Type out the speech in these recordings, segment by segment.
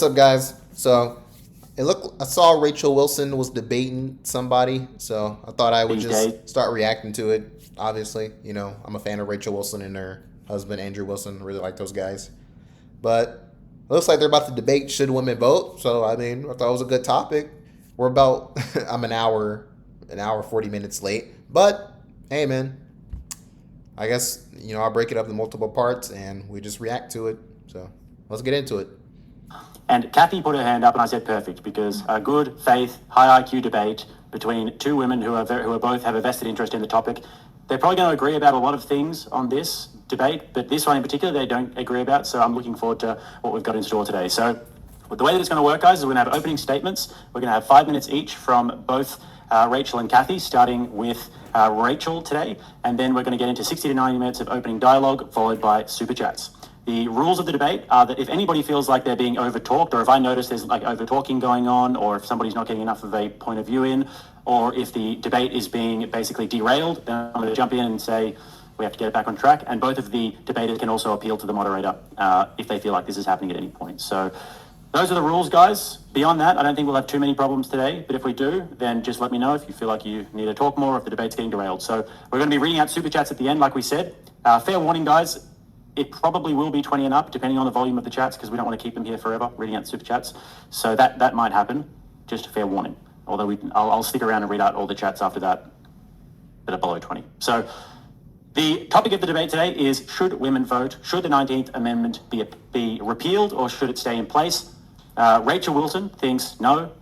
What's up, guys? I saw Rachel Wilson was debating somebody, so I thought I would These days. just start reacting to it. Obviously, I'm a fan of Rachel Wilson and her husband Andrew Wilson. Really like those guys. But it looks like they're about to debate should women vote. So I mean, I thought it was a good topic. We're about I'm an hour 40 minutes late. But hey, man, I guess I'll break it up in multiple parts and we just react to it. So let's get into it. And Kathy put her hand up, and I said perfect, because a good faith, high IQ debate between two women who are both have a vested interest in the topic. They're probably going to agree about a lot of things on this debate, but this one in particular they don't agree about. So I'm looking forward to what we've got in store today. So the way that it's going to work, guys, is we're going to have opening statements. We're going to have 5 minutes each from both Rachel and Kathy, starting with Rachel today, and then we're going to get into 60 to 90 minutes of opening dialogue, followed by super chats. The rules of the debate are that if anybody feels like they're being over-talked, or if I notice there's like over-talking going on, or if somebody's not getting enough of a point of view in, or if the debate is being basically derailed, then I'm going to jump in and say we have to get it back on track. And both of the debaters can also appeal to the moderator if they feel like this is happening at any point. So those are the rules, guys. Beyond that, I don't think we'll have too many problems today. But if we do, then just let me know if you feel like you need to talk more, or if the debate's getting derailed. So we're going to be reading out super chats at the end, like we said. Fair warning, guys. It probably will be 20 and up, depending on the volume of the chats, because we don't want to keep them here forever, reading out super chats. So that might happen. Just a fair warning. Although I'll stick around and read out all the chats after that are below 20. So the topic of the debate today is, should women vote? Should the 19th Amendment be repealed, or should it stay in place? Rachel Wilson thinks no,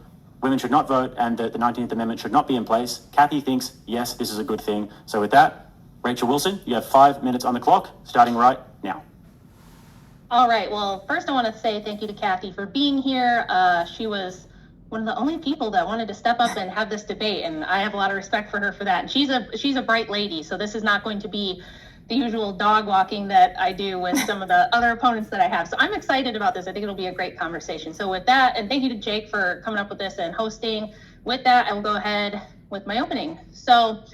women should not vote, and that the 19th Amendment should not be in place. Kathy thinks yes, this is a good thing. So with that, Rachel Wilson, you have 5 minutes on the clock, starting right now. All right. Well, first I want to say thank you to Kathy for being here. She was one of the only people that wanted to step up and have this debate, and I have a lot of respect for her for that. And she's a bright lady, so this is not going to be the usual dog walking that I do with some of the other opponents that I have. So I'm excited about this. I think it'll be a great conversation. So with that, and thank you to Jake for coming up with this and hosting. With that, I will go ahead with my opening. So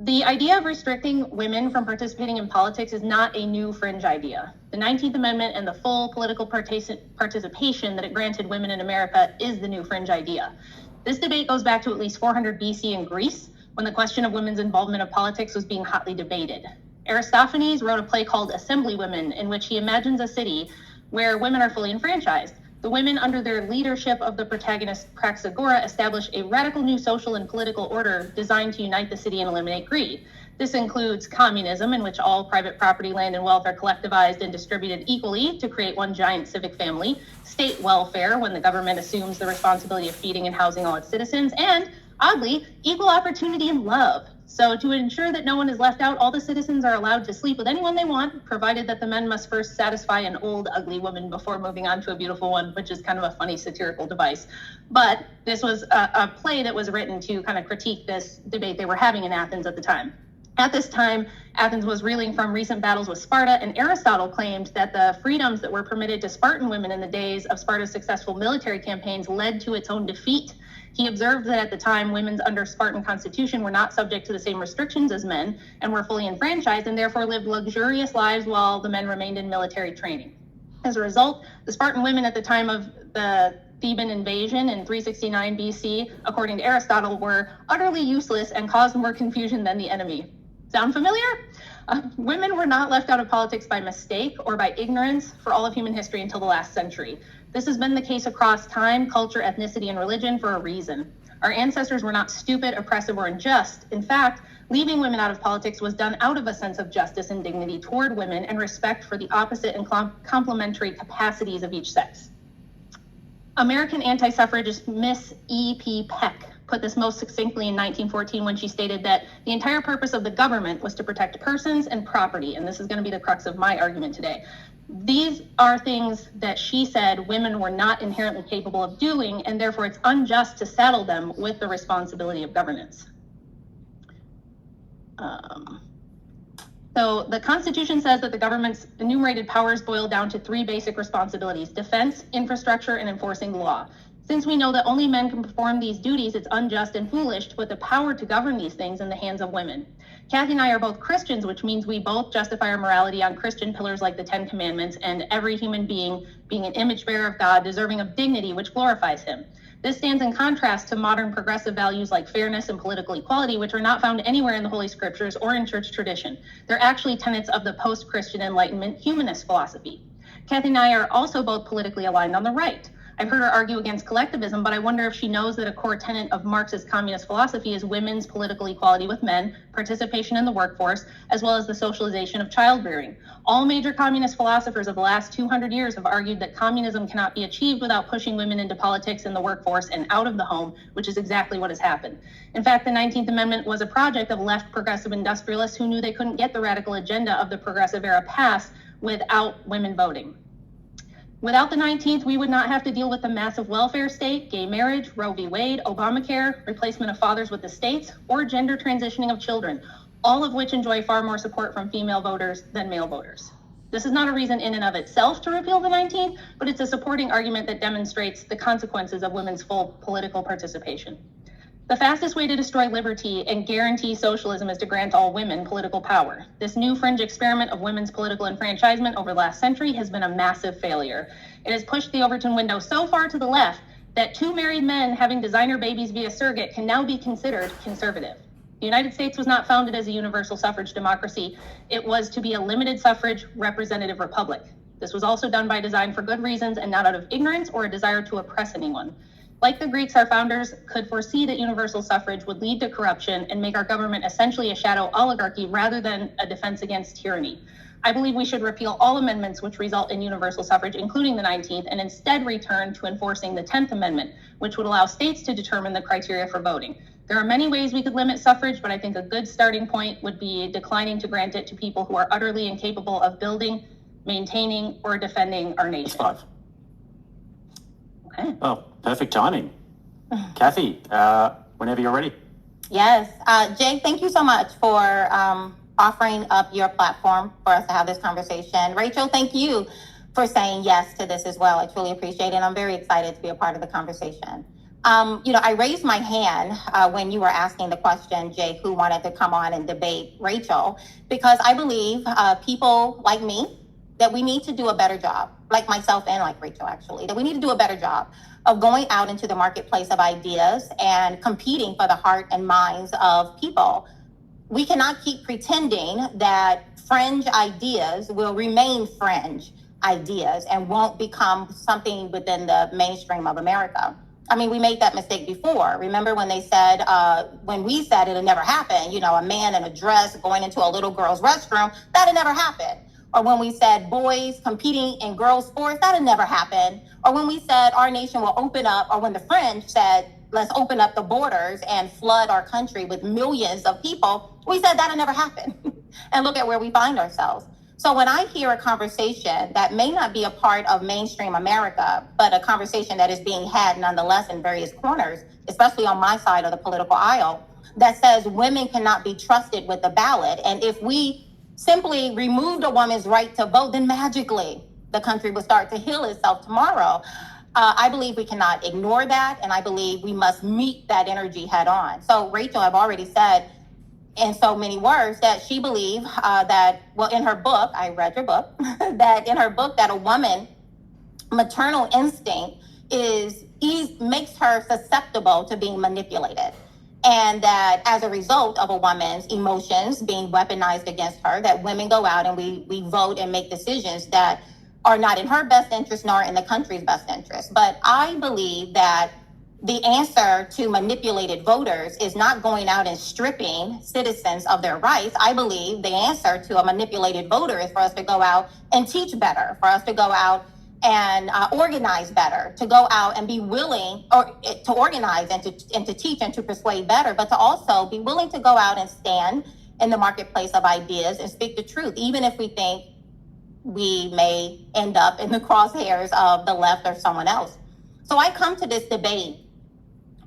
the idea of restricting women from participating in politics is not a new fringe idea. The 19th Amendment and the full political participation that it granted women in America is the new fringe idea. This debate goes back to at least 400 BC in Greece, when the question of women's involvement in politics was being hotly debated. Aristophanes wrote a play called Assemblywomen, in which he imagines a city where women are fully enfranchised. The women, under their leadership of the protagonist Praxagora, establish a radical new social and political order designed to unite the city and eliminate greed. This includes communism, in which all private property, land, and wealth are collectivized and distributed equally to create one giant civic family, state welfare, when the government assumes the responsibility of feeding and housing all its citizens, and, oddly, equal opportunity and love. So to ensure that no one is left out, all the citizens are allowed to sleep with anyone they want, provided that the men must first satisfy an old, ugly woman before moving on to a beautiful one, which is kind of a funny satirical device. But this was a play that was written to kind of critique this debate they were having in Athens at the time. At this time, Athens was reeling from recent battles with Sparta, and Aristotle claimed that the freedoms that were permitted to Spartan women in the days of Sparta's successful military campaigns led to its own defeat. He observed that at the time, women under Spartan constitution were not subject to the same restrictions as men and were fully enfranchised, and therefore lived luxurious lives while the men remained in military training. As a result, the Spartan women at the time of the Theban invasion in 369 BC, according to Aristotle, were utterly useless and caused more confusion than the enemy. Sound familiar? Women were not left out of politics by mistake or by ignorance for all of human history until the last century. This has been the case across time, culture, ethnicity, and religion for a reason. Our ancestors were not stupid, oppressive, or unjust. In fact, leaving women out of politics was done out of a sense of justice and dignity toward women and respect for the opposite and complementary capacities of each sex. American anti-suffragist Miss E.P. Peck put this most succinctly in 1914 when she stated that the entire purpose of the government was to protect persons and property, and this is going to be the crux of my argument today. These are things that she said women were not inherently capable of doing, and therefore it's unjust to saddle them with the responsibility of governance. So the Constitution says that the government's enumerated powers boil down to 3 basic responsibilities: defense, infrastructure, and enforcing law. Since we know that only men can perform these duties, it's unjust and foolish to put the power to govern these things in the hands of women. Kathy and I are both Christians, which means we both justify our morality on Christian pillars like the Ten Commandments and every human being being an image bearer of God, deserving of dignity, which glorifies him. This stands in contrast to modern progressive values like fairness and political equality, which are not found anywhere in the Holy Scriptures or in church tradition. They're actually tenets of the post-Christian Enlightenment humanist philosophy. Kathy and I are also both politically aligned on the right. I've heard her argue against collectivism, but I wonder if she knows that a core tenet of Marxist communist philosophy is women's political equality with men, participation in the workforce, as well as the socialization of child rearing. All major communist philosophers of the last 200 years have argued that communism cannot be achieved without pushing women into politics and the workforce and out of the home, which is exactly what has happened. In fact, the 19th Amendment was a project of left progressive industrialists who knew they couldn't get the radical agenda of the progressive era passed without women voting. Without the 19th, we would not have to deal with the massive welfare state, gay marriage, Roe v. Wade, Obamacare, replacement of fathers with the states, or gender transitioning of children, all of which enjoy far more support from female voters than male voters. This is not a reason in and of itself to repeal the 19th, but it's a supporting argument that demonstrates the consequences of women's full political participation. The fastest way to destroy liberty and guarantee socialism is to grant all women political power. This new fringe experiment of women's political enfranchisement over the last century has been a massive failure. It has pushed the Overton window so far to the left that two married men having designer babies via surrogate can now be considered conservative. The United States was not founded as a universal suffrage democracy. It was to be a limited suffrage representative republic. This was also done by design for good reasons and not out of ignorance or a desire to oppress anyone. Like the Greeks, our founders could foresee that universal suffrage would lead to corruption and make our government essentially a shadow oligarchy rather than a defense against tyranny. I believe we should repeal all amendments which result in universal suffrage, including the 19th, and instead return to enforcing the 10th Amendment, which would allow states to determine the criteria for voting. There are many ways we could limit suffrage, but I think a good starting point would be declining to grant it to people who are utterly incapable of building, maintaining, or defending our nation. That's 5. Okay. Oh, perfect timing. Kathy, whenever you're ready. Yes. Jay, thank you so much for offering up your platform for us to have this conversation. Rachel, thank you for saying yes to this as well. I truly appreciate it. And I'm very excited to be a part of the conversation. I raised my hand when you were asking the question, Jay, who wanted to come on and debate Rachel, because I believe people like me, that we need to do a better job, like myself and like Rachel, actually, that we need to do a better job of going out into the marketplace of ideas and competing for the heart and minds of people. We cannot keep pretending that fringe ideas will remain fringe ideas and won't become something within the mainstream of America. I mean, we made that mistake before. Remember when they said, when we said it'll never happen, a man in a dress going into a little girl's restroom, that'll never happen. Or when we said boys competing in girls' sports, that'll never happen. Or when we said our nation will open up, or when the French said, let's open up the borders and flood our country with millions of people, we said that'll never happen. And look at where we find ourselves. So when I hear a conversation that may not be a part of mainstream America, but a conversation that is being had nonetheless in various corners, especially on my side of the political aisle, that says women cannot be trusted with the ballot. And if we simply removed a woman's right to vote, then magically the country will start to heal itself tomorrow. I believe we cannot ignore that, and I believe we must meet that energy head on. So Rachel, I've already said in so many words that she believed in her book, I read your book, that in her book that a woman maternal instinct makes her susceptible to being manipulated. And that as a result of a woman's emotions being weaponized against her, that women go out and we vote and make decisions that are not in her best interest nor in the country's best interest. But I believe that the answer to manipulated voters is not going out and stripping citizens of their rights. I believe the answer to a manipulated voter is for us to go out and teach better, for us to go out and organize better, to go out and be willing to organize and to teach and to persuade better, but to also be willing to go out and stand in the marketplace of ideas and speak the truth, even if we think we may end up in the crosshairs of the left or someone else. So I come to this debate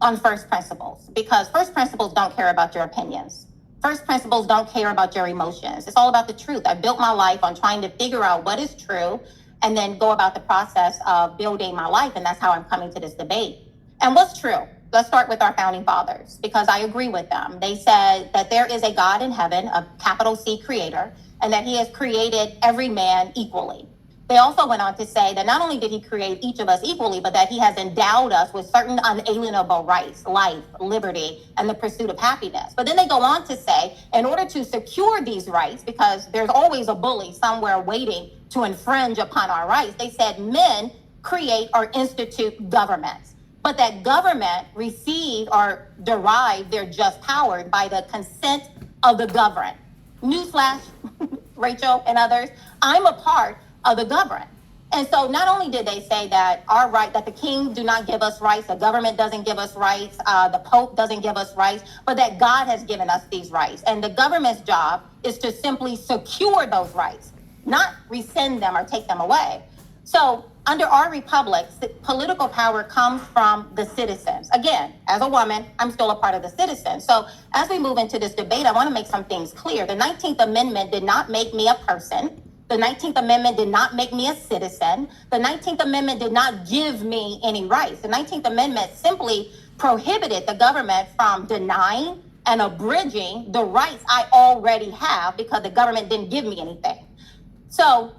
on first principles, because first principles don't care about your opinions. First principles don't care about your emotions. It's all about the truth. I built my life on trying to figure out what is true and then go about the process of building my life. And that's how I'm coming to this debate. And what's true? Let's start with our founding fathers, because I agree with them. They said that there is a God in heaven, a capital C creator, and that he has created every man equally. They also went on to say that not only did he create each of us equally, but that he has endowed us with certain unalienable rights, life, liberty, and the pursuit of happiness. But then they go on to say, in order to secure these rights, because there's always a bully somewhere waiting to infringe upon our rights, they said men create or institute governments, but that government receive or derive their just power by the consent of the governed. Newsflash, Rachel and others, I'm a part of the governed. And so not only did they say that our right, that the king do not give us rights, the government doesn't give us rights, the Pope doesn't give us rights, but that God has given us these rights. And the government's job is to simply secure those rights, not rescind them or take them away. So under our republic, political power comes from the citizens. Again, as a woman, I'm still a part of the citizens. So as we move into this debate, I want to make some things clear. The 19th Amendment did not make me a person. The 19th Amendment did not make me a citizen. The 19th Amendment did not give me any rights. The 19th Amendment simply prohibited the government from denying and abridging the rights I already have because the government didn't give me anything. So,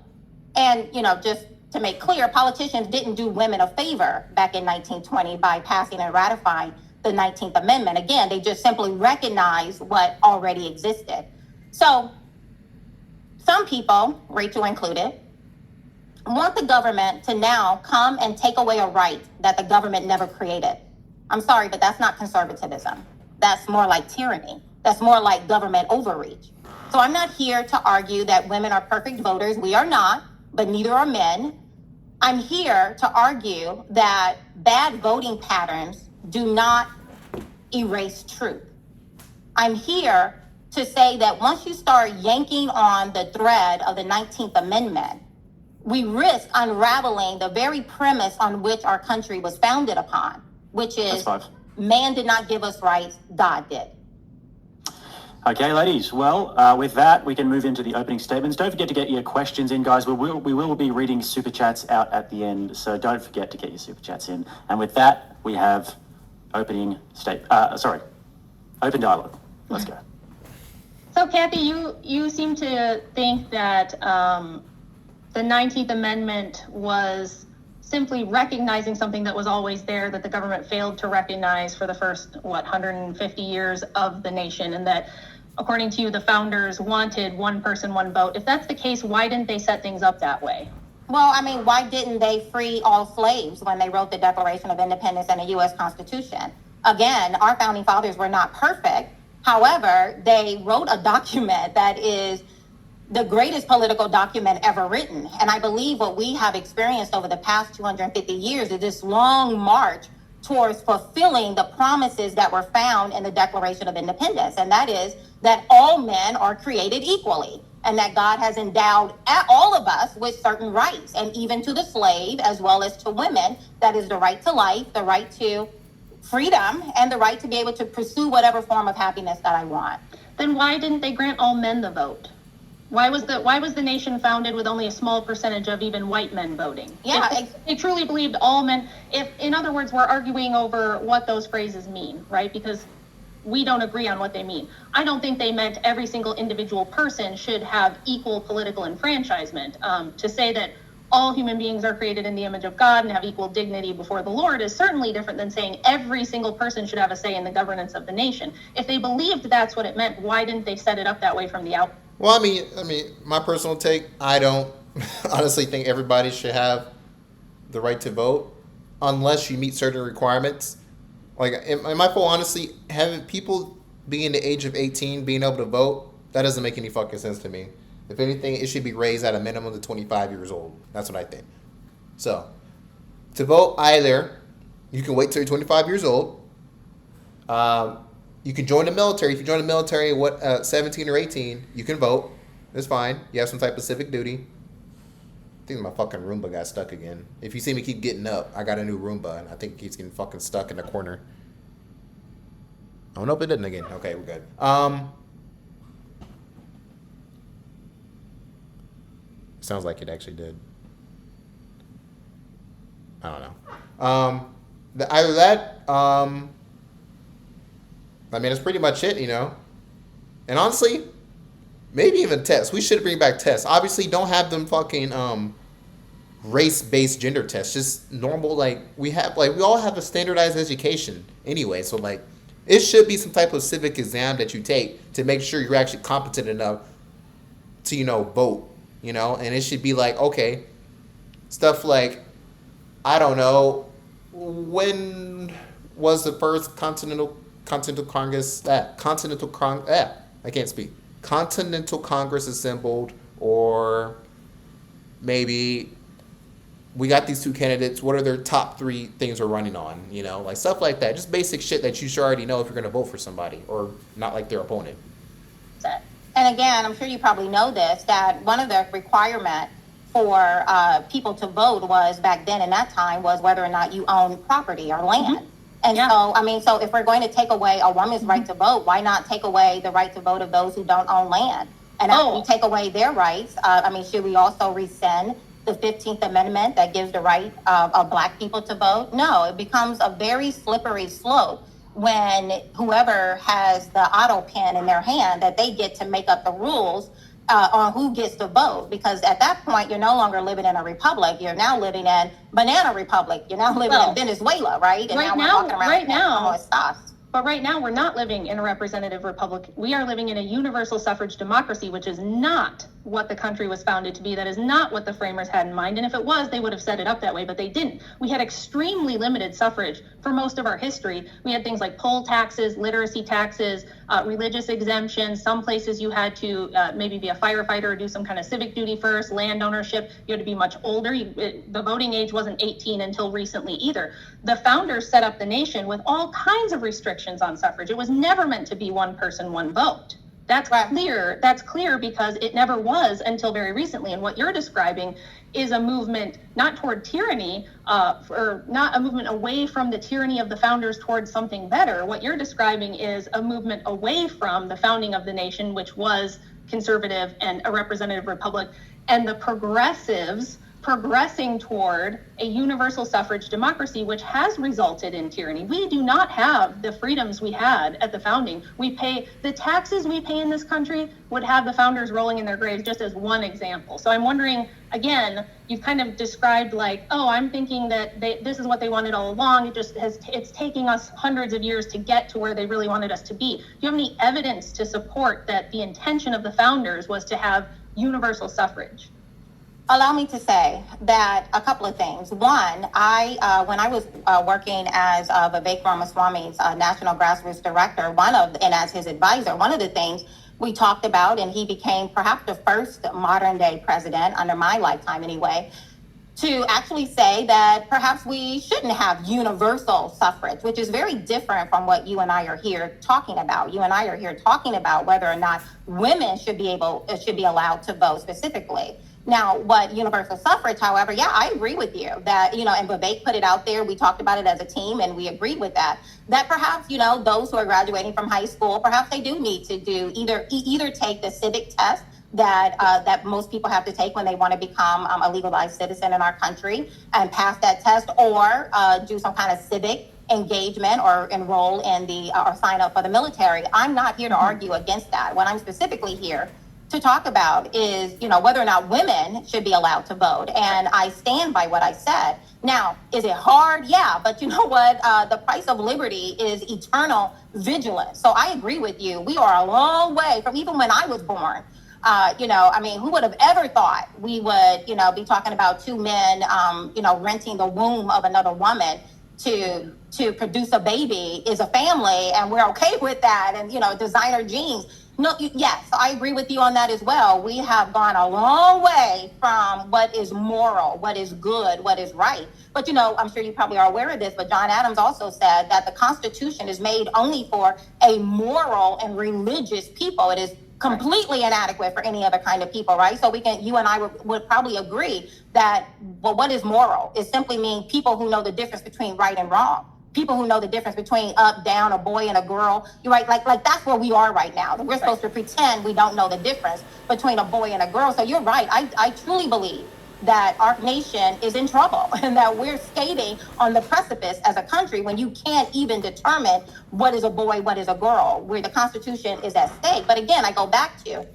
and just to make clear, politicians didn't do women a favor back in 1920 by passing and ratifying the 19th Amendment. Again, they just simply recognized what already existed. So some people, Rachel included, want the government to now come and take away a right that the government never created. I'm sorry, but that's not conservatism. That's more like tyranny. That's more like government overreach. So I'm not here to argue that women are perfect voters. We are not, but neither are men. I'm here to argue that bad voting patterns do not erase truth. I'm here to say that once you start yanking on the thread of the 19th Amendment, we risk unraveling the very premise on which our country was founded upon, which is man did not give us rights, God did. Okay, ladies. Well, with that, we can move into the opening statements. Don't forget to get your questions in, guys. We will be reading super chats out at the end, so don't forget to get your super chats in. And with that, we have open dialogue. Let's go. So, Kathy, you seem to think that the 19th Amendment was simply recognizing something that was always there that the government failed to recognize for the first, 150 years of the nation, and that, according to you, the founders wanted one person, one vote. If that's the case, why didn't they set things up that way? Well, I mean, why didn't they free all slaves when they wrote the Declaration of Independence and the U.S. Constitution? Again, our founding fathers were not perfect. However, they wrote a document that is the greatest political document ever written. And I believe what we have experienced over the past 250 years is this long march towards fulfilling the promises that were found in the Declaration of Independence. And that is that all men are created equally, and that God has endowed all of us with certain rights, and even to the slave as well as to women. That is the right to life, the right to freedom, and the right to be able to pursue whatever form of happiness that I want. Then why didn't they grant all men the vote? Why was the nation founded with only a small percentage of even white men voting? Yeah, if they truly believed all men. If, in other words, we're arguing over what those phrases mean, right? Because we don't agree on what they mean. I don't think they meant every single individual person should have equal political enfranchisement. To say that all human beings are created in the image of God and have equal dignity before the Lord is certainly different than saying every single person should have a say in the governance of the nation. If they believed that's what it meant, why didn't they set it up that way from the outset? Well, I mean, my personal take, I don't honestly think everybody should have the right to vote unless you meet certain requirements. Like, in my full honesty, having people being the age of 18 being able to vote, that doesn't make any fucking sense to me. If anything, it should be raised at a minimum to 25 years old. That's what I think. So, to vote, either you can wait till you're 25 years old. You can join the military. If you join the military at 17 or 18, you can vote. It's fine. You have some type of civic duty. I think my fucking Roomba got stuck again. If you see me keep getting up, I got a new Roomba, and I think he's getting fucking stuck in the corner. Oh, nope, it didn't again. Okay, we're good. Sounds like it actually did. I don't know. Either that, I mean, that's pretty much it, And honestly, maybe even tests. We should bring back tests. Obviously, don't have them fucking race-based gender tests. Just normal, we all have a standardized education anyway. So it should be some type of civic exam that you take to make sure you're actually competent enough to vote. And it should be okay, stuff like, I don't know, when was the first Continental Congress? I can't speak. Continental Congress assembled, or maybe we got these two candidates. What are their top 3 things we're running on? Stuff like that. Just basic shit that you should already know if you're going to vote for somebody or not like their opponent. And again, I'm sure you probably know this, that one of the requirements for people to vote was back then in that time was whether or not you own property or land. Mm-hmm. And so if we're going to take away a woman's right to vote, why not take away the right to vote of those who don't own land? And after we take away their rights, should we also rescind the 15th Amendment that gives the right of Black people to vote? No, it becomes a very slippery slope when whoever has the auto pen in their hand, that they get to make up the rules on who gets to vote, because at that point you're no longer living in a republic. You're now living in Banana Republic. You're now living in Venezuela, right? And right now we're walking around But right now we're not living in a representative republic. We are living in a universal suffrage democracy, which is not what the country was founded to be. That is not what the framers had in mind. And if it was, they would have set it up that way, but they didn't. We had extremely limited suffrage for most of our history. We had things like poll taxes, literacy taxes, religious exemptions. Some places you had to maybe be a firefighter or do some kind of civic duty first, land ownership. You had to be much older. The voting age wasn't 18 until recently either. The founders set up the nation with all kinds of restrictions on suffrage. It was never meant to be one person, one vote. That's clear. That's clear because it never was until very recently. And what you're describing is a movement not toward tyranny, or not a movement away from the tyranny of the founders towards something better. What you're describing is a movement away from the founding of the nation, which was conservative and a representative republic, and the progressives progressing toward a universal suffrage democracy, which has resulted in tyranny. We do not have the freedoms we had at the founding. The taxes we pay in this country would have the founders rolling in their graves, just as one example. So I'm wondering, again, you've kind of described I'm thinking that this is what they wanted all along. It's taking us hundreds of years to get to where they really wanted us to be. Do you have any evidence to support that the intention of the founders was to have universal suffrage? Allow me to say that a couple of things. One, when I was working as Vivek Ramaswamy's National Grassroots Director, and as his advisor, one of the things we talked about, and he became perhaps the first modern day president under my lifetime anyway, to actually say that perhaps we shouldn't have universal suffrage, which is very different from what you and I are here talking about. You and I are here talking about whether or not women should be allowed to vote specifically. Now, what universal suffrage, however, I agree with you that, and Vivek put it out there. We talked about it as a team and we agreed with that perhaps, those who are graduating from high school, perhaps they do need to do either take the civic test that most people have to take when they want to become a legalized citizen in our country and pass that test, or do some kind of civic engagement or enroll in or sign up for the military. I'm not here to argue against that. What I'm specifically here to talk about is, whether or not women should be allowed to vote. And I stand by what I said. Now, is it hard? Yeah, but you know what? The price of liberty is eternal vigilance. So I agree with you. We are a long way from even when I was born. Who would have ever thought we would, be talking about two men, renting the womb of another woman to produce a baby is a family, and we're okay with that, and designer jeans. No, yes, I agree with you on that as well. We have gone a long way from what is moral, what is good, what is right. But I'm sure you probably are aware of this, but John Adams also said that the Constitution is made only for a moral and religious people. It is completely inadequate for any other kind of people, right? So you and I would probably agree that, well, what is moral? It simply means people who know the difference between right and wrong. People who know the difference between up, down, a boy and a girl. You're right, like that's where we are right now. We're supposed to pretend we don't know the difference between a boy and a girl. So you're right. I truly believe that our nation is in trouble and that we're skating on the precipice as a country when you can't even determine what is a boy, what is a girl, where the Constitution is at stake. But again, I go back to,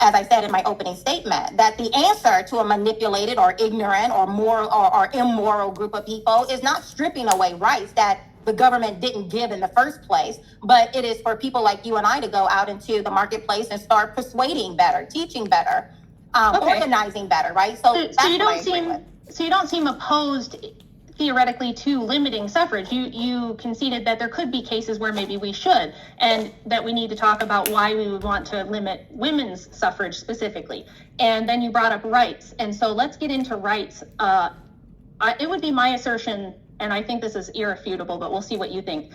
as I said in my opening statement, that the answer to a manipulated or ignorant or moral or immoral group of people is not stripping away rights that the government didn't give in the first place, but it is for people like you and I to go out into the marketplace and start persuading better, teaching better, organizing better, right? So you don't seem opposed theoretically to limiting suffrage. You conceded that there could be cases where maybe we should, and that we need to talk about why we would want to limit women's suffrage specifically. And then you brought up rights, and so let's get into rights. It would be my assertion, and I think this is irrefutable, but we'll see what you think.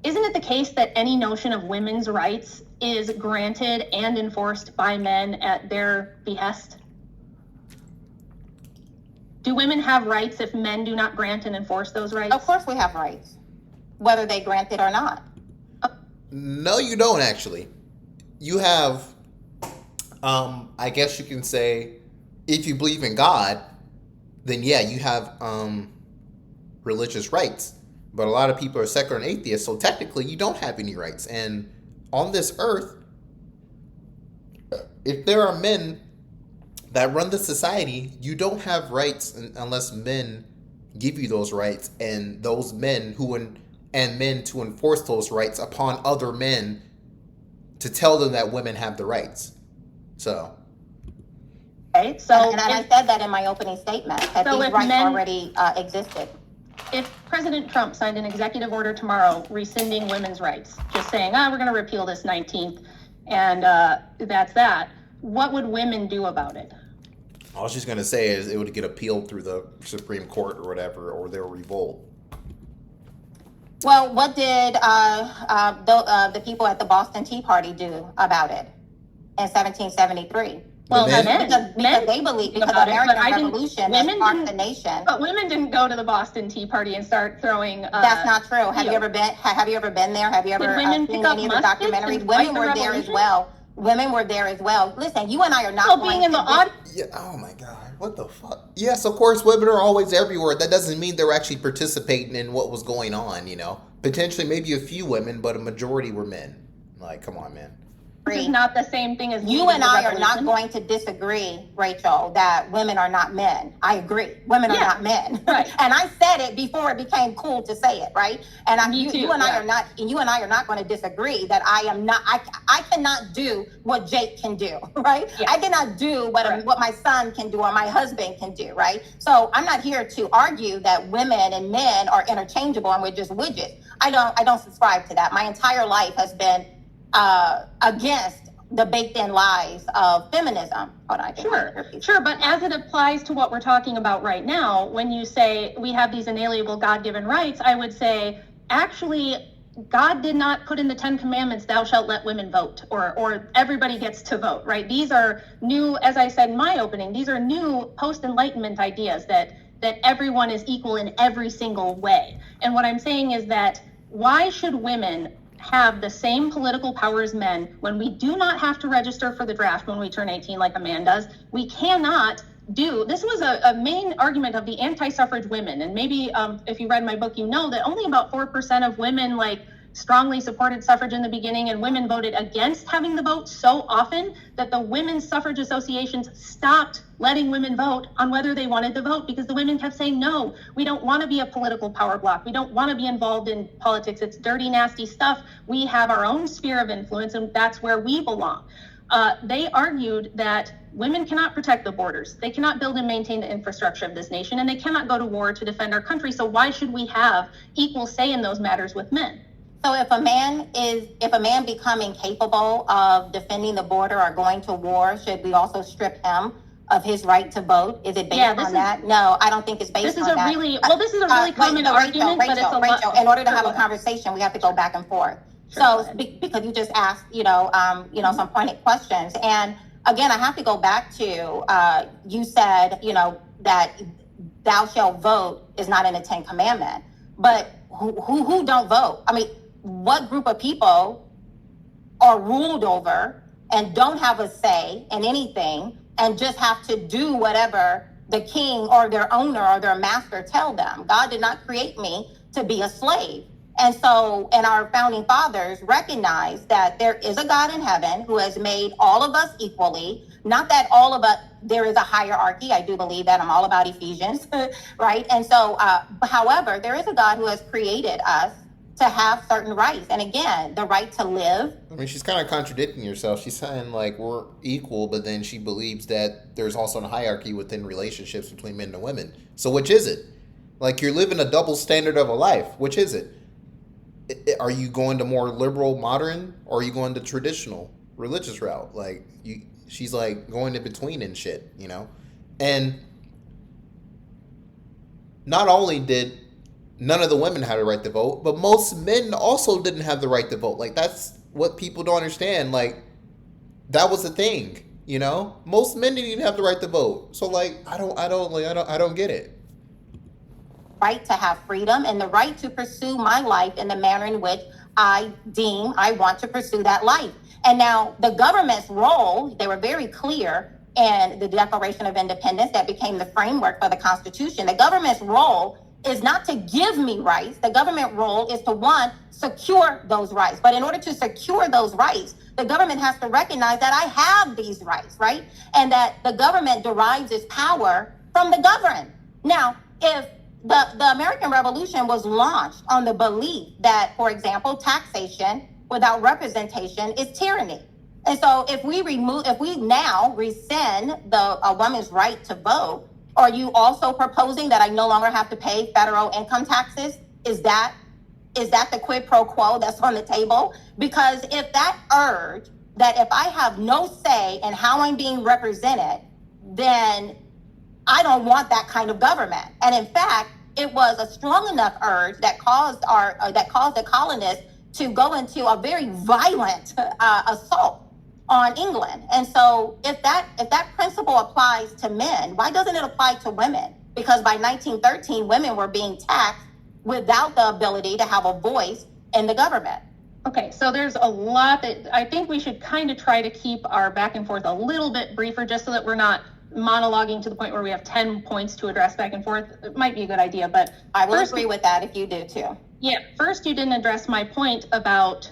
Isn't it the case that any notion of women's rights is granted and enforced by men at their behest? Do women have rights if men do not grant and enforce those rights? Of course we have rights, whether they grant it or not. No, you don't actually. You have, I guess you can say, if you believe in God, then yeah, you have religious rights. But a lot of people are secular and atheists, so technically you don't have any rights. And on this earth, if there are men that run the society, you don't have rights unless men give you those rights, and those men men to enforce those rights upon other men to tell them that women have the rights. So. Okay, so and I said that in my opening statement, that these rights already existed. If President Trump signed an executive order tomorrow rescinding women's rights, just saying, we're going to repeal this 19th, and that's that, what would women do about it? All she's going to say is it would get appealed through the Supreme Court or whatever, or they'll revolt. Well, what did the people at the Boston Tea Party do about it in 1773? Well, because they believe, because the American Revolution has sparked the nation. But women didn't go to the Boston Tea Party and start throwing. That's not true. Have you ever been? Have you ever been there? Have you ever seen any of the documentaries? Women were there as well. Women were there as well. Listen, you and I are not being in the audience. Yeah. Oh my God. What the fuck? Yes, of course, women are always everywhere. That doesn't mean they're actually participating in what was going on. You know, potentially maybe a few women, but a majority were men. Like, come on, man. This is not the same thing as you and I are not going to disagree, Rachel, that women are not men. I agree. Women are not men. Right. And I said it before it became cool to say it, right? And you and I are not going to disagree that I cannot do what Jake can do, right? Yes. I cannot do what my son can do or my husband can do, right? So I'm not here to argue that women and men are interchangeable and we're just widgets. I don't subscribe to that. My entire life has been against the baked-in lies of feminism. Sure, but as it applies to what we're talking about right now, when you say we have these inalienable God-given rights, I would say, actually, God did not put in the 10 Commandments, thou shalt let women vote, or everybody gets to vote, right? These are new, as I said in my opening, these are new post-Enlightenment ideas that everyone is equal in every single way. And what I'm saying is that why should women have the same political power as men when we do not have to register for the draft when we turn 18 like a man does? We cannot do, this was a main argument of the anti-suffrage women, and maybe if you read my book, you know that only about 4% of women strongly supported suffrage in the beginning, and women voted against having the vote so often that the women's suffrage associations stopped letting women vote on whether they wanted to vote, because the women kept saying, no, we don't want to be a political power block. We don't want to be involved in politics. It's dirty, nasty stuff. We have our own sphere of influence, and that's where we belong. They argued that women cannot protect the borders. They cannot build and maintain the infrastructure of this nation, and they cannot go to war to defend our country. So why should we have equal say in those matters with men? So if a man becoming capable of defending the border or going to war, should we also strip him of his right to vote? Is it based on that? No, I don't think it's based on that. This is a really common argument, but it's a lot. Rachel, in order to have a conversation, we have to go back and forth. So because you just asked, some pointed questions, and again, I have to go back to you said, that thou shalt vote is not in the 10 Commandments, but who don't vote? I mean, what group of people are ruled over and don't have a say in anything and just have to do whatever the king or their owner or their master tell them. God did not create me to be a slave. And so, and our founding fathers recognized that there is a God in heaven who has made all of us equally. Not that all of us, there is a hierarchy. I do believe that. I'm all about Ephesians, right? And so, however, there is a God who has created us to have certain rights. And again, the right to live. I mean, she's kind of contradicting herself. She's saying, like, we're equal, but then she believes that there's also a hierarchy within relationships between men and women. So which is it? Like, you're living a double standard of a life. Which is it? Are you going to more liberal, modern, or are you going to traditional, religious route? Like, she's like going in between and shit, you know? And not only did none of the women have the right to vote, but most men also didn't have the right to vote. Like, that's what people don't understand. Like, that was the thing, you know? Most men didn't even have the right to vote. So, like, I don't get it. Right to have freedom and the right to pursue my life in the manner in which I deem I want to pursue that life. And now the government's role, they were very clear in the Declaration of Independence that became the framework for the Constitution. The government's role is not to give me rights. The government role is to, one, secure those rights. But in order to secure those rights, the government has to recognize that I have these rights, right? And that the government derives its power from the governed. Now, if the American Revolution was launched on the belief that, for example, taxation without representation is tyranny. And so if we now rescind a woman's right to vote, are you also proposing that I no longer have to pay federal income taxes? Is that the quid pro quo that's on the table? Because if that urge that if I have no say in how I'm being represented, then I don't want that kind of government. And in fact, it was a strong enough urge that caused the colonists to go into a very violent assault on England. And so if that principle applies to men, why doesn't it apply to women? Because by 1913, women were being taxed without the ability to have a voice in the government. Okay, so there's a lot that I think we should kind of try to keep our back and forth a little bit briefer, just so that we're not monologuing to the point where we have 10 points to address back and forth. It might be a good idea, but I will agree with that if you do too. Yeah, first you didn't address my point about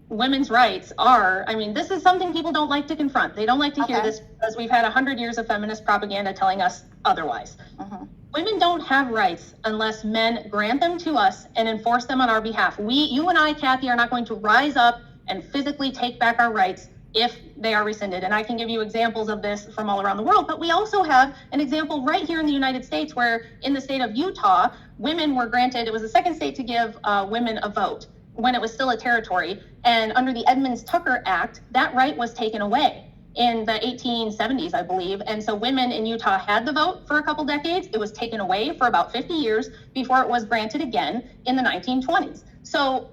women's rights this is something people don't like to confront. They don't like to hear this because we've had 100 years of feminist propaganda telling us otherwise. Mm-hmm. Women don't have rights unless men grant them to us and enforce them on our behalf. You and I, Kathy, are not going to rise up and physically take back our rights if they are rescinded. And I can give you examples of this from all around the world, but we also have an example right here in the United States where in the state of Utah, women were granted, it was the second state to give women a vote when it was still a territory. And under the Edmunds-Tucker Act, that right was taken away in the 1870s, I believe. And so women in Utah had the vote for a couple decades. It was taken away for about 50 years before it was granted again in the 1920s. So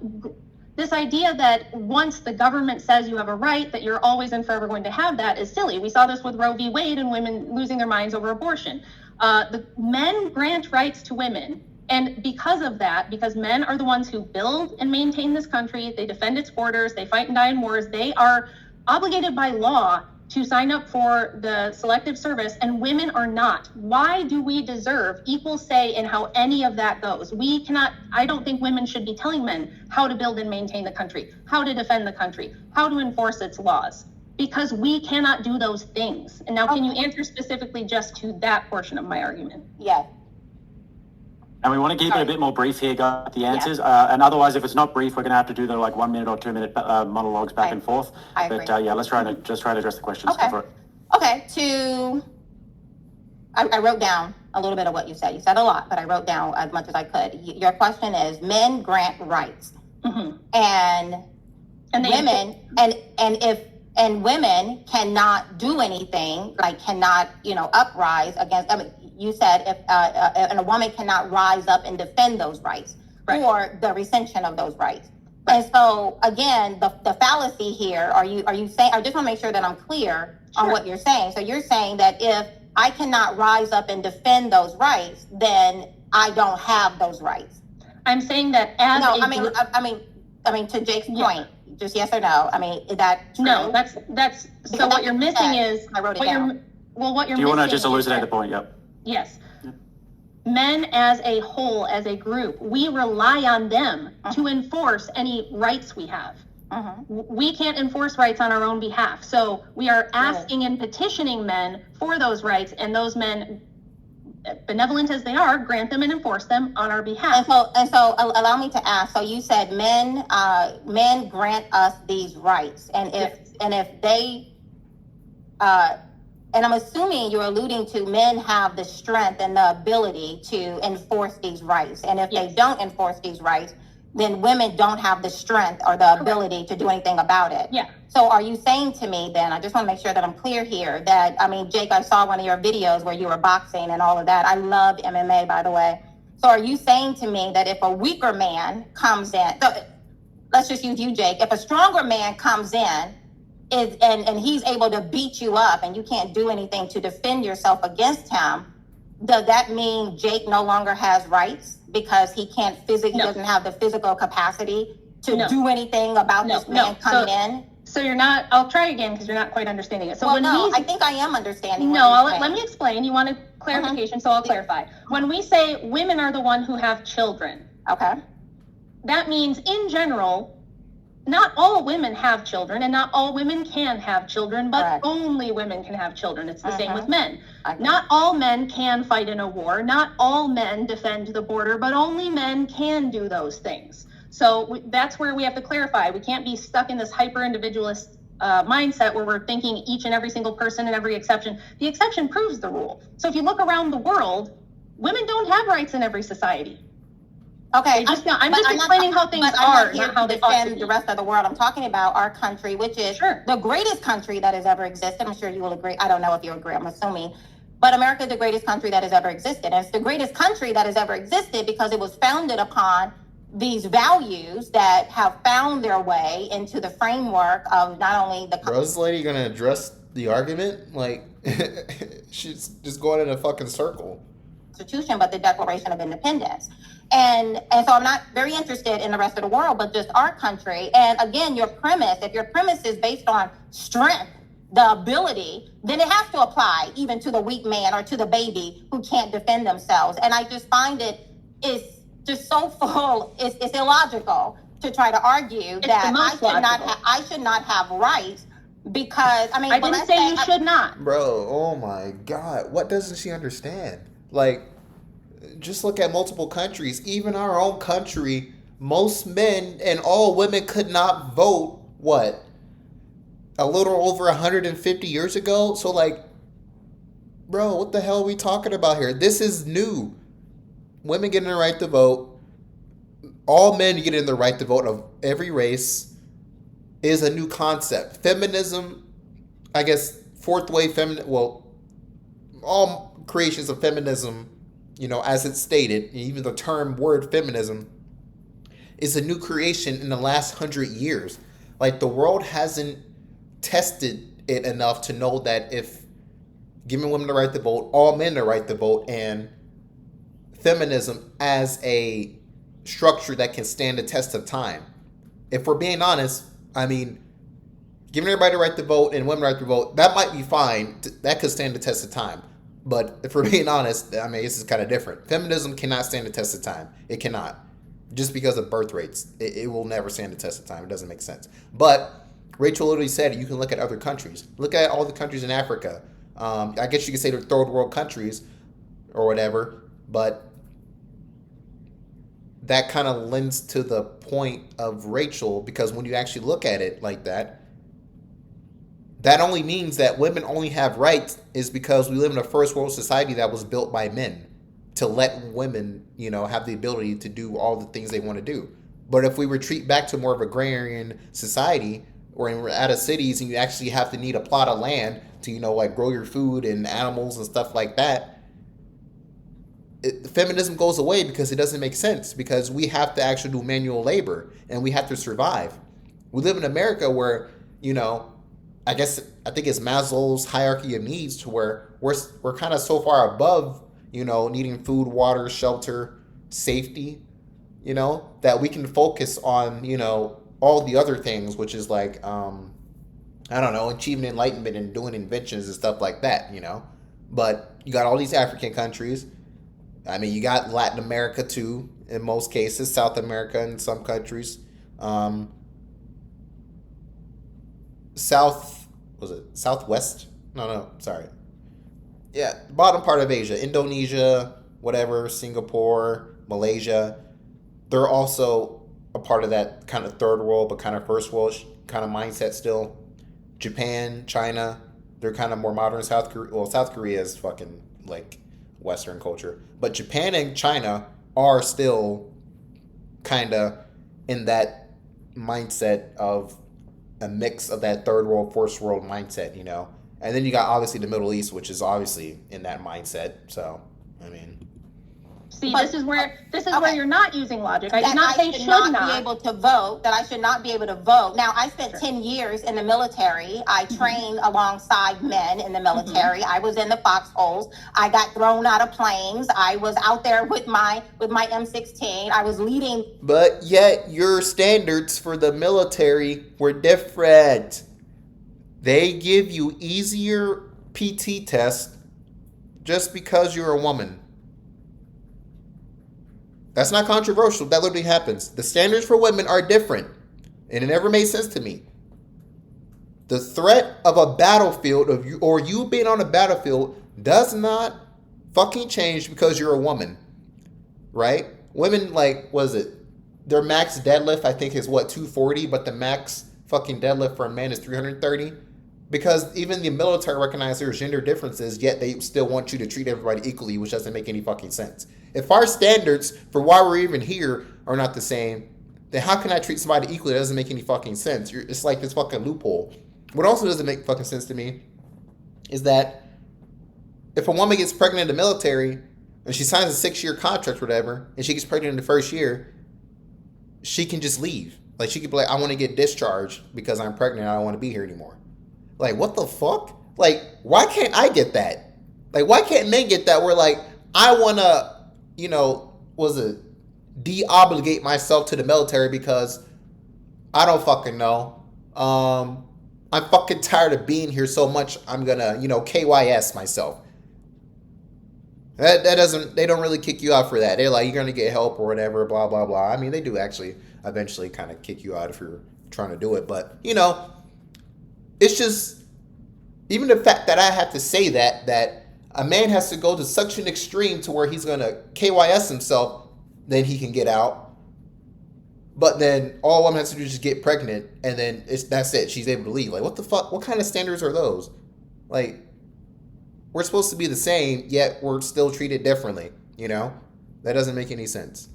this idea that once the government says you have a right, that you're always and forever going to have that is silly. We saw this with Roe v. Wade and women losing their minds over abortion. The men grant rights to women. And because of that, because men are the ones who build and maintain this country, they defend its borders, they fight and die in wars, they are obligated by law to sign up for the selective service, and women are not. Why do we deserve equal say in how any of that goes? I don't think women should be telling men how to build and maintain the country, how to defend the country, how to enforce its laws, because we cannot do those things. And now, can you answer specifically just to that portion of my argument? Yeah. And we want to keep it a bit more brief here, got the answers. Yeah. And otherwise, if it's not brief, we're going to have to do the 1 minute or 2 minute monologues back and forth. I agree. But let's try to address the questions. Okay. I wrote down a little bit of what you said. You said a lot, but I wrote down as much as I could. Your question is: men grant rights, mm-hmm. and women, and women cannot do anything, cannot uprise against. You said if a woman cannot rise up and defend those rights, right, or the recension of those rights. Right. And so again, the fallacy here, are you saying, I just want to make sure that I'm clear on what you're saying. So you're saying that if I cannot rise up and defend those rights, then I don't have those rights. I'm saying that as to Jake's point, just yes or no. Is that true? No, that's so what you're missing is I wrote it down. What you're Do you want to missing just elucidate the point? Yep. Yes. Men as a whole, as a group, we rely on them to enforce any rights we have. We can't enforce rights on our own behalf. So we are asking and petitioning men for those rights, and those men, benevolent as they are, grant them and enforce them on our behalf. And so allow me to ask, so you said men grant us these rights, and if they and I'm assuming you're alluding to men have the strength and the ability to enforce these rights. And if they don't enforce these rights, then women don't have the strength or the ability to do anything about it. Yeah. So are you saying to me then, I just want to make sure that I'm clear here, that, I mean, Jake, I saw one of your videos where you were boxing and all of that. I love MMA, by the way. So are you saying to me that if a weaker man comes in, so let's just use you, Jake, if a stronger man comes in, and he's able to beat you up and you can't do anything to defend yourself against him, does that mean Jake no longer has rights because he can't physically, he doesn't have the physical capacity to do anything about this man coming in? So you're not, I'll try again because you're not quite understanding it. So I think I am understanding. Let me explain. You want a clarification, so I'll clarify. When we say women are the one who have children, okay, that means in general, not all women have children and not all women can have children, but only women can have children. It's the same with men. Not all men can fight in a war. Not all men defend the border, but only men can do those things. So that's where we have to clarify. We can't be stuck in this hyper individualist mindset where we're thinking each and every single person and every exception. The exception proves the rule. So if you look around the world, women don't have rights in every society. Okay, I'm just explaining how things are, not how they ought to be. The rest of the world. I'm talking about our country, which is the greatest country that has ever existed. I'm sure you will agree. I don't know if you agree, I'm assuming. But America is the greatest country that has ever existed. And it's the greatest country that has ever existed because it was founded upon these values that have found their way into the framework of not only the... Bro, is this lady going to address the argument? Like, she's just going in a fucking circle. Constitution, but the Declaration of Independence. And so I'm not very interested in the rest of the world, but just our country. And again, if your premise is based on strength, the ability, then it has to apply even to the weak man or to the baby who can't defend themselves. And I just find it's just so full, it's illogical to try to argue that I should not have rights because, I mean... I didn't say you should not. Bro, oh my God. What doesn't she understand? Like, just look at multiple countries. Even our own country, most men and all women could not vote, what, a little over 150 years ago? So, like, bro, what the hell are we talking about here? This is new. Women getting the right to vote. All men getting the right to vote of every race is a new concept. Feminism, I guess, fourth wave all creations of feminism, you know, as it's stated, even the term word feminism is a new creation in the last 100 years. Like, the world hasn't tested it enough to know that if giving women the right to vote, all men the right to vote, and feminism as a structure that can stand the test of time. If we're being honest, I mean, giving everybody the right to vote and women the right to vote, that might be fine. That could stand the test of time. But if we're being honest, I mean, this is kind of different. Feminism cannot stand the test of time. It cannot. Just because of birth rates. It will never stand the test of time. It doesn't make sense. But Rachel literally said you can look at other countries. Look at all the countries in Africa. I guess you could say they're third world countries or whatever. But that kind of lends to the point of Rachel, because when you actually look at it like that, that only means that women only have rights is because we live in a first world society that was built by men to let women, you know, have the ability to do all the things they want to do. But if we retreat back to more of agrarian society, or we're out of cities and you actually have to need a plot of land to, you know, like grow your food and animals and stuff like that, feminism goes away because it doesn't make sense, because we have to actually do manual labor and we have to survive. We live in America where, you know, I think it's Maslow's hierarchy of needs, to where we're kind of so far above, you know, needing food, water, shelter, safety, you know, that we can focus on, you know, all the other things, which is like, I don't know, achieving enlightenment and doing inventions and stuff like that, you know. But you got all these African countries. I mean, you got Latin America too, in most cases, South America in some countries. Southwest? No, sorry. Yeah, bottom part of Asia, Indonesia, whatever, Singapore, Malaysia. They're also a part of that kind of third world, but kind of first world kind of mindset still. Japan, China, they're kind of more modern. South Korea is fucking like Western culture, but Japan and China are still kind of in that mindset of a mix of that third world, first world mindset, you know. And then you got obviously the Middle East, which is obviously in that mindset. So, I mean, See, But- this is where okay. you're not using logic. I that did not say I should should not not. be able to vote, that I should not be able to vote. Now, I spent Sure. 10 years in the military. I trained alongside men in the military. I was in the foxholes. I got thrown out of planes. I was out there with my M16. I was leading. but yet your standards for the military were different. They give you easier PT tests just because you're a woman. That's not controversial. That literally happens. The standards for women are different. And it never made sense to me. The threat of a battlefield of you or you being on a battlefield does not fucking change because you're a woman. Right? Women, like, what is it? Their max deadlift, I think, is what, 240, but the max fucking deadlift for a man is 330. Because even the military recognizes there's gender differences, yet they still want you to treat everybody equally, which doesn't make any fucking sense. If our standards for why we're even here are not the same, then how can I treat somebody equally? That doesn't make any fucking sense. It's like this fucking loophole. What also doesn't make fucking sense to me is that if a woman gets pregnant in the military and she signs a 6-year contract or whatever, and she gets pregnant in the first year, she can just leave. Like, she could be like, I want to get discharged because I'm pregnant. I don't want to be here anymore. Like, what the fuck? Like, why can't I get that? Like, why can't men get that? Where, like, I want to, de-obligate myself to the military because I don't fucking know. I'm fucking tired of being here so much. I'm gonna, KYS myself. That doesn't, they don't really kick you out for that. They're like, you're gonna get help or whatever, blah, blah, blah. I mean, they do actually eventually kind of kick you out if you're trying to do it. But, it's just, even the fact that I have to say that a man has to go to such an extreme to where he's going to KYS himself, then he can get out. But then all a woman has to do is just get pregnant, and then that's it. She's able to leave. Like, what the fuck? What kind of standards are those? Like, we're supposed to be the same, yet we're still treated differently, That doesn't make any sense.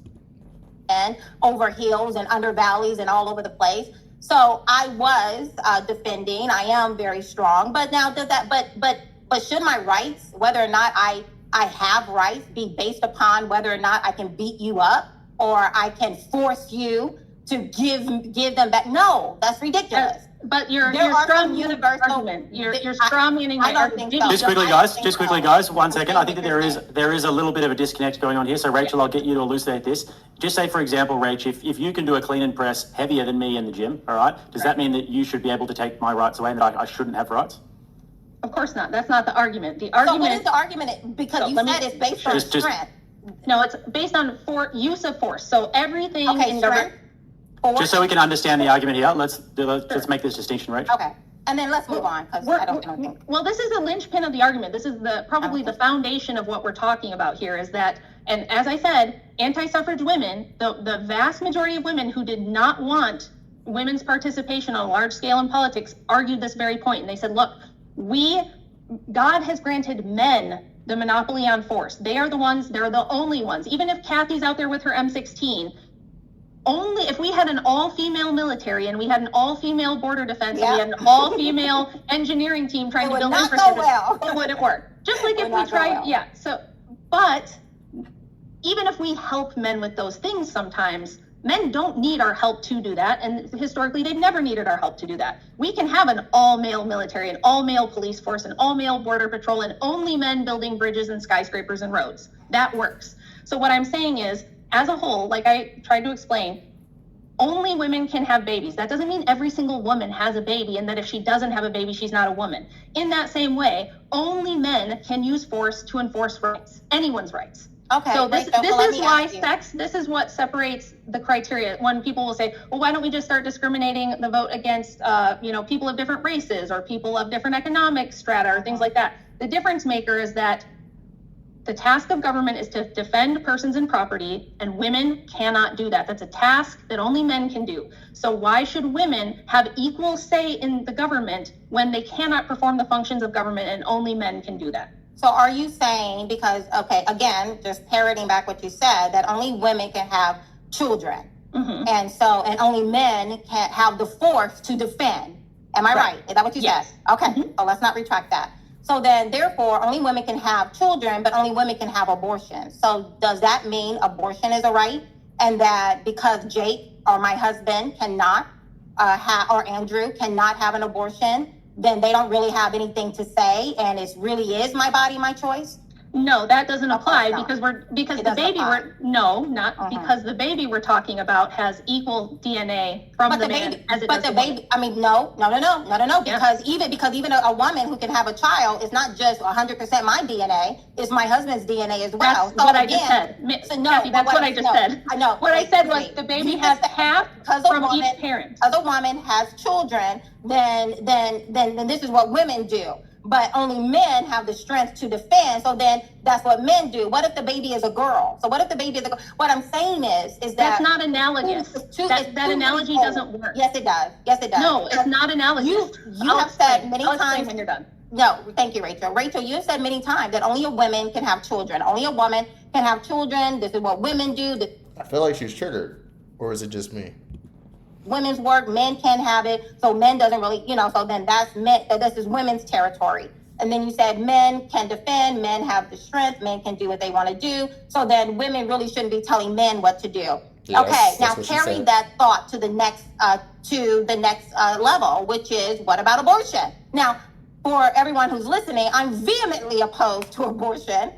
And over hills and under valleys and all over the place. So I was defending. I am very strong. But now does that? But should my rights, whether or not I have rights, be based upon whether or not I can beat you up or I can force you to give them back? No, that's ridiculous. But you're There are straw some manning universal- argument. You're straw manning I my don't think argument. so. Just quickly, I guys. think Just quickly, so. guys. 1 second. I think that What you're there is a little bit of a disconnect going on here. So, Rachel, I'll get you to elucidate this. Just say, for example, Rach, if you can do a clean and press heavier than me in the gym, all right? Does that mean that you should be able to take my rights away and that I shouldn't have rights? Of course not. That's not the argument. The So what argument is the argument? Because So you let me- said it's based on Just- strength. no, it's based on use of force. So everything Okay, in strength. Force. Just so we can understand the argument here, let's make this distinction, Rach. Okay. And then let's move on because I don't think. Well, this is the linchpin of the argument. This is probably the foundation of what we're talking about here is that, and as I said, anti-suffrage women, the vast majority of women who did not want women's participation on a large scale in politics argued this very point. And they said, look, God has granted men the monopoly on force. They're the only ones. Even if Kathy's out there with her M16, only if we had an all-female military and we had an all-female border defense and we had an all-female engineering team trying It to would build not go infrastructure, well. it wouldn't work. Just like It if would we not go tried, well. yeah. So, but even if we help men with those things sometimes, men don't need our help to do that. And historically, they've never needed our help to do that. We can have an all-male military, an all-male police force, an all-male border patrol, and only men building bridges and skyscrapers and roads. That works. So what I'm saying is, as a whole, like I tried to explain, only women can have babies. That doesn't mean every single woman has a baby and that if she doesn't have a baby, she's not a woman. In that same way, only men can use force to enforce rights, anyone's rights. Okay. So this Rachel, let is me why ask you. sex, this is what separates the criteria. When people will say, well, why don't we just start discriminating the vote against, people of different races or people of different economic strata or things like that. The difference maker is that the task of government is to defend persons and property, and women cannot do that. That's a task that only men can do. So why should women have equal say in the government when they cannot perform the functions of government and only men can do that? So are you saying, because, okay, again, just parroting back what you said, that only women can have children, and only men can have the force to defend? Am I right? Is that what you Yes. said? Okay, so let's not retract that. So then, therefore, only women can have children, but only women can have abortion. So does that mean abortion is a right? And that because Jake or my husband cannot or Andrew cannot have an abortion, then they don't really have anything to say, and it really is my body, my choice? No, that doesn't apply not. because It the doesn't baby apply. because the baby we're talking about has equal DNA from But the the man baby, as it but does the the woman. baby, I mean, no, Yeah. because even a woman who can have a child is not just 100% my DNA, it's my husband's DNA as well. That's what I just said. Kathy, that's what I just said. I know. What I Wait, said was wait. the baby You has just said half because a from woman- each parent. As a woman has children, then this is what women do. But only men have the strength to defend. So then that's what men do. What if the baby is a girl? So what if the baby is a girl? What I'm saying is that That's not analogous. That analogy doesn't work. Yes, it does. Yes, it does. No, it's not analogous. You I'll have said explain. many I'll explain times. when you're done. No, thank you, Rachel. Rachel, you have said many times that only a woman can have children. Only a woman can have children. This is what women do. I feel like she's triggered, or is it just me? Women's work, men can have it. So men doesn't really, so then that's men. This is women's territory. And then you said men can defend, men have the strength, men can do what they want to do. So then women really shouldn't be telling men what to do. Yes, Okay, that's now what she carry said. that thought to the next level, which is what about abortion? Now, for everyone who's listening, I'm vehemently opposed to abortion.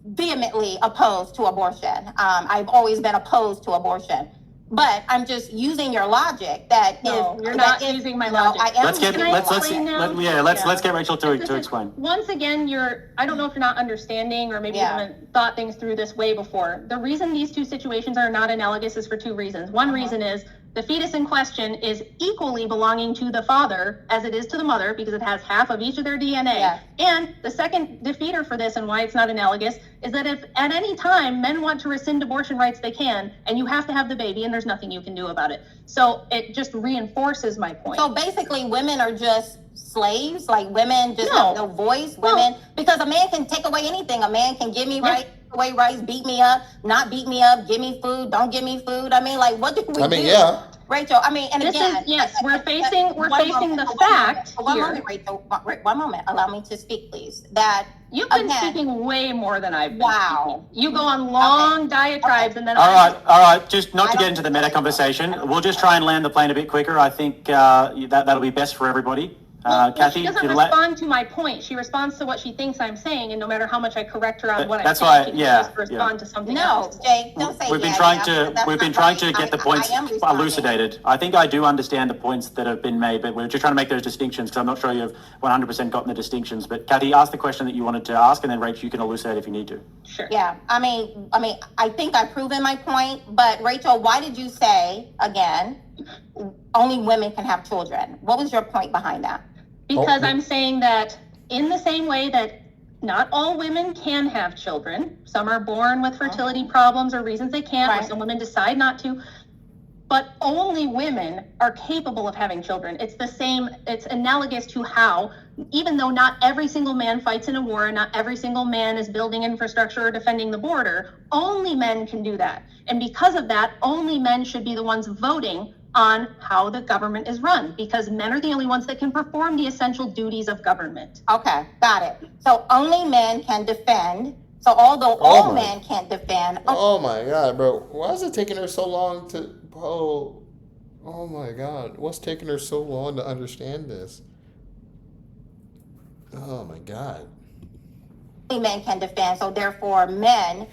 Vehemently opposed to abortion. I've always been opposed to abortion. But I'm just using your logic that No, if you're that not is- using my no, logic. I am Let's get Can using I let's your explain logic. now? let's get Rachel to This is- explain. Once again, I don't know if you're not understanding or maybe you Yeah. haven't thought things through this way before. The reason these two situations are not analogous is for two reasons. One reason is the fetus in question is equally belonging to the father as it is to the mother because it has half of each of their DNA. Yeah. And the second defeater for this and why it's not analogous is that if at any time men want to rescind abortion rights, they can, and you have to have the baby and there's nothing you can do about it. So it just reinforces my point. So basically, women are just slaves. Like women just No. have no voice. No. Women, because a man can take away anything. A man can give me rights, take away rights, beat me up, not beat me up, give me food, don't give me food. I mean, like, what do we do? Yeah. Rachel, I mean, and This is- again, yes, we're facing one the moment, fact One here. moment, Rachel. One moment. Allow me to speak, please. That You've been again, speaking way more than I've been Wow. speaking. You go on long diatribes and then All right. Just not I to get don't- into the meta conversation. We'll just try and land the plane a bit quicker. I think that'll be best for everybody. Kathy, she doesn't respond to my point. She responds to what she thinks I'm saying, and no matter how much I correct her on what I'm That's saying, why- she yeah, just respond to something no, else. Jake, don't say We've been yeah, trying yeah, to that's we've been not trying right. to get the I points am responding. elucidated. I think I do understand the points that have been made, but we're just trying to make those distinctions because I'm not sure you've 100% gotten the distinctions. But Kathy, ask the question that you wanted to ask, and then Rachel, you can elucidate if you need to. Sure. Yeah, I mean, I think I've proven my point, but Rachel, why did you say, again, only women can have children? What was your point behind that? Because Oh. I'm saying that in the same way that not all women can have children, some are born with fertility problems or reasons they can't, or Right. some women decide not to, but only women are capable of having children. It's the same, it's analogous to how, even though not every single man fights in a war and not every single man is building infrastructure or defending the border, only men can do that. And because of that, only men should be the ones voting on how the government is run, because men are the only ones that can perform the essential duties of government. Okay, got it. So only men can defend. So although Oh all my. men can't defend, Oh my god, bro. Why is it taking her so long to bro? Oh my god. What's taking her so long to understand this? Oh my god. only men can defend. So therefore, men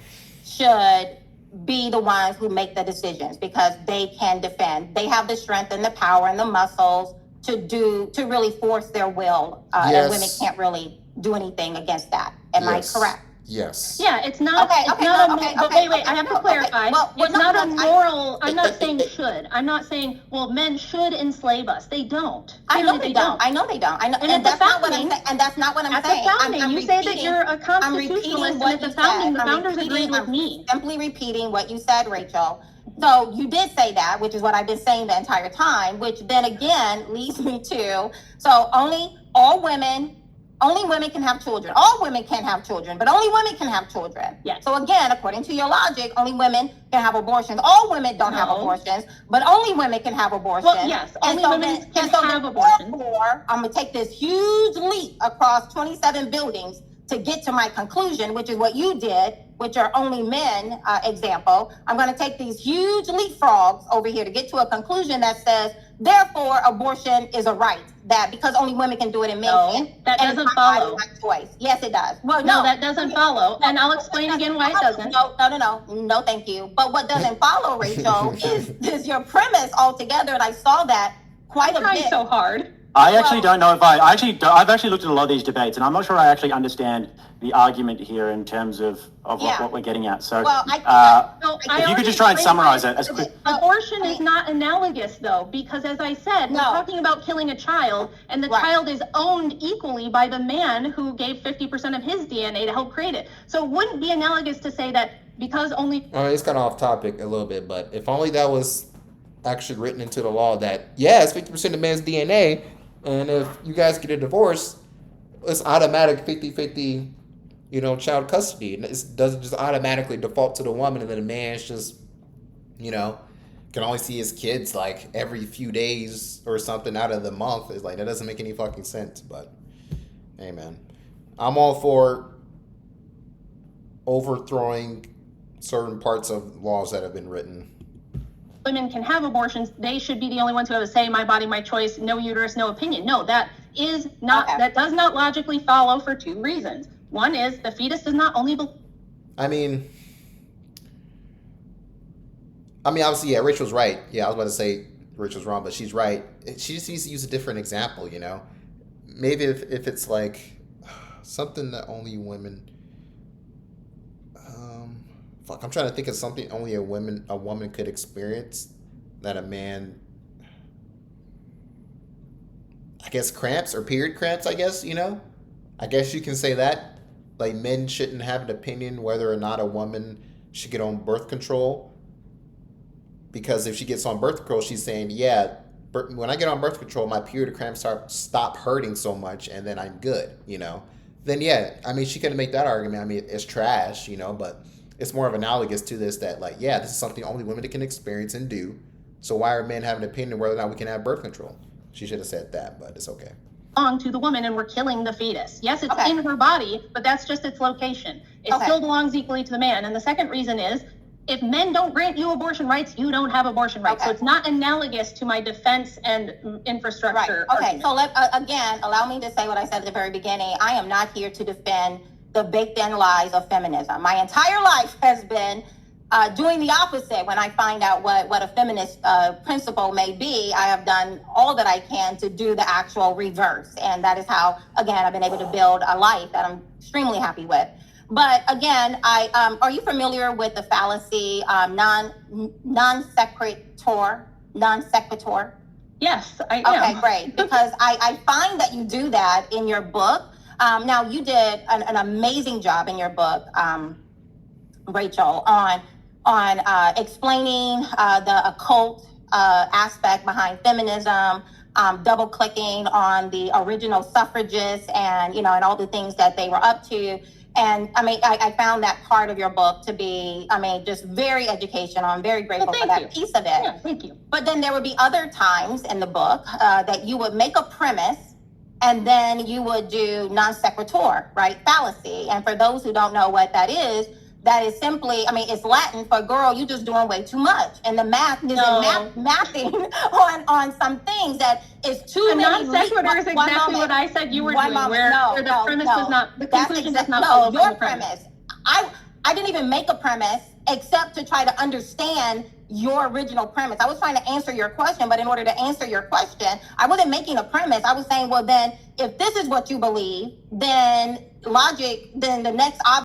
should be the ones who make the decisions because they can defend. They have the strength and the power and the muscles to really force their will. And women can't really do anything against that. Am I correct? Yes. Yeah, it's not. Okay, it's okay, not no, a, okay, but okay, wait, okay, I have no, to clarify. okay. Well, It's no, not no, a moral. I'm not saying I- should. I'm not saying, well, men should enslave us. They don't. I know Clearly they don't. I know they don't. I know, And and at the that's not what I'm founding- saying. And that's not what I'm At the saying. founding, I'm you say that repeating- you're a I'm constitutionalist, and what at the you founding, said. the founders agreed with I'm me. simply repeating what you said, Rachel. So you did say that, which is what I've been saying the entire time, which then again leads me to, so only women can have children. All women can have children, but only women can have children. Yes. So again, according to your logic, only women can have abortions. All women don't have No. abortions, but only women can have abortions. Well, yes, only women can have abortions. Therefore, I'm gonna take this huge leap across 27 buildings to get to my conclusion, which is what you did, which are only men example. I'm gonna take these huge leapfrogs over here to get to a conclusion that says, therefore, abortion is a right. That because only women can do it and men No, can't. that And doesn't it's my body, follow. my choice. Yes, it does. Well, No, that doesn't follow. And I'll explain again why it doesn't. No, thank you. But what doesn't follow, Rachel, is your premise altogether, and I saw that quite I'm a trying bit. so hard. I actually don't know if I've actually looked at a lot of these debates, and I'm not sure I actually understand the argument here in terms of Yeah. what we're getting at. So, Well, I No, if I you could already just try and explained summarize why it as quick. Abortion is not analogous, though, because as I said, we're No. talking about killing a child, and the Right. child is owned equally by the man who gave 50% of his DNA to help create it. So it wouldn't be analogous to say that because only. I mean, it's kind of off topic a little bit, but if only that was actually written into the law that, yeah, it's 50% of man's DNA, and if you guys get a divorce, it's automatic 50-50, child custody. And it doesn't just automatically default to the woman, and then the man's just, can only see his kids like every few days or something out of the month. It's like, that doesn't make any fucking sense. But, hey, man, I'm all for overthrowing certain parts of laws that have been written. Women can have abortions, they should be the only ones who have a say, my body, my choice, no uterus, no opinion. No, that is not, Okay. that does not logically follow for two reasons. One is the fetus does not only I mean, obviously, yeah, Rachel's right. Yeah, I was about to say Rachel's wrong, but she's right. She just needs to use a different example, Maybe if it's like something that only women. I'm trying to think of something only a woman could experience that a man. I guess cramps or period cramps. I guess I guess you can say that. Like, men shouldn't have an opinion whether or not a woman should get on birth control. Because if she gets on birth control, she's saying, yeah, when I get on birth control, my period cramps stop hurting so much, and then I'm good, Then, yeah, she could make that argument. It's trash, but it's more of analogous to this that, like, yeah, this is something only women can experience and do. So why are men having an opinion whether or not we can have birth control? She should have said that, but it's okay. belong to the woman and we're killing the fetus. Yes, it's Okay. in her body, but that's just its location. It Okay. still belongs equally to the man. And the second reason is if men don't grant you abortion rights, you don't have abortion rights. Okay. So it's not analogous to my defense and Right. infrastructure. Okay. So again, allow me to say what I said at the very beginning. I am not here to defend the baked-in lies of feminism. My entire life has been doing the opposite. When I find out what a feminist principle may be, I have done all that I can to do the actual reverse. And that is how, again, I've been able to build a life that I'm extremely happy with. But again, are you familiar with the fallacy non sequitur? Yes, I am. Okay, great. Because I find that you do that in your book. Now, you did an amazing job in your book, Rachel, on explaining the occult aspect behind feminism, double clicking on the original suffragists and and all the things that they were up to. And I found that part of your book to be, just very educational. I'm very grateful for that piece of it. Yeah, thank you. But then there would be other times in the book that you would make a premise and then you would do non sequitur, right? Fallacy. And for those who don't know what that is simply, it's Latin for girl, you just doing way too much. And the math is mathing on some things that is too many. Non sequitur is exactly what I said you were doing, where the premise does not, the conclusion does not follow from the premise. I didn't even make a premise except to try to understand your original premise. I was trying to answer your question, but in order to answer your question, I wasn't making a premise. I was saying, well, then if this is what you believe, then the next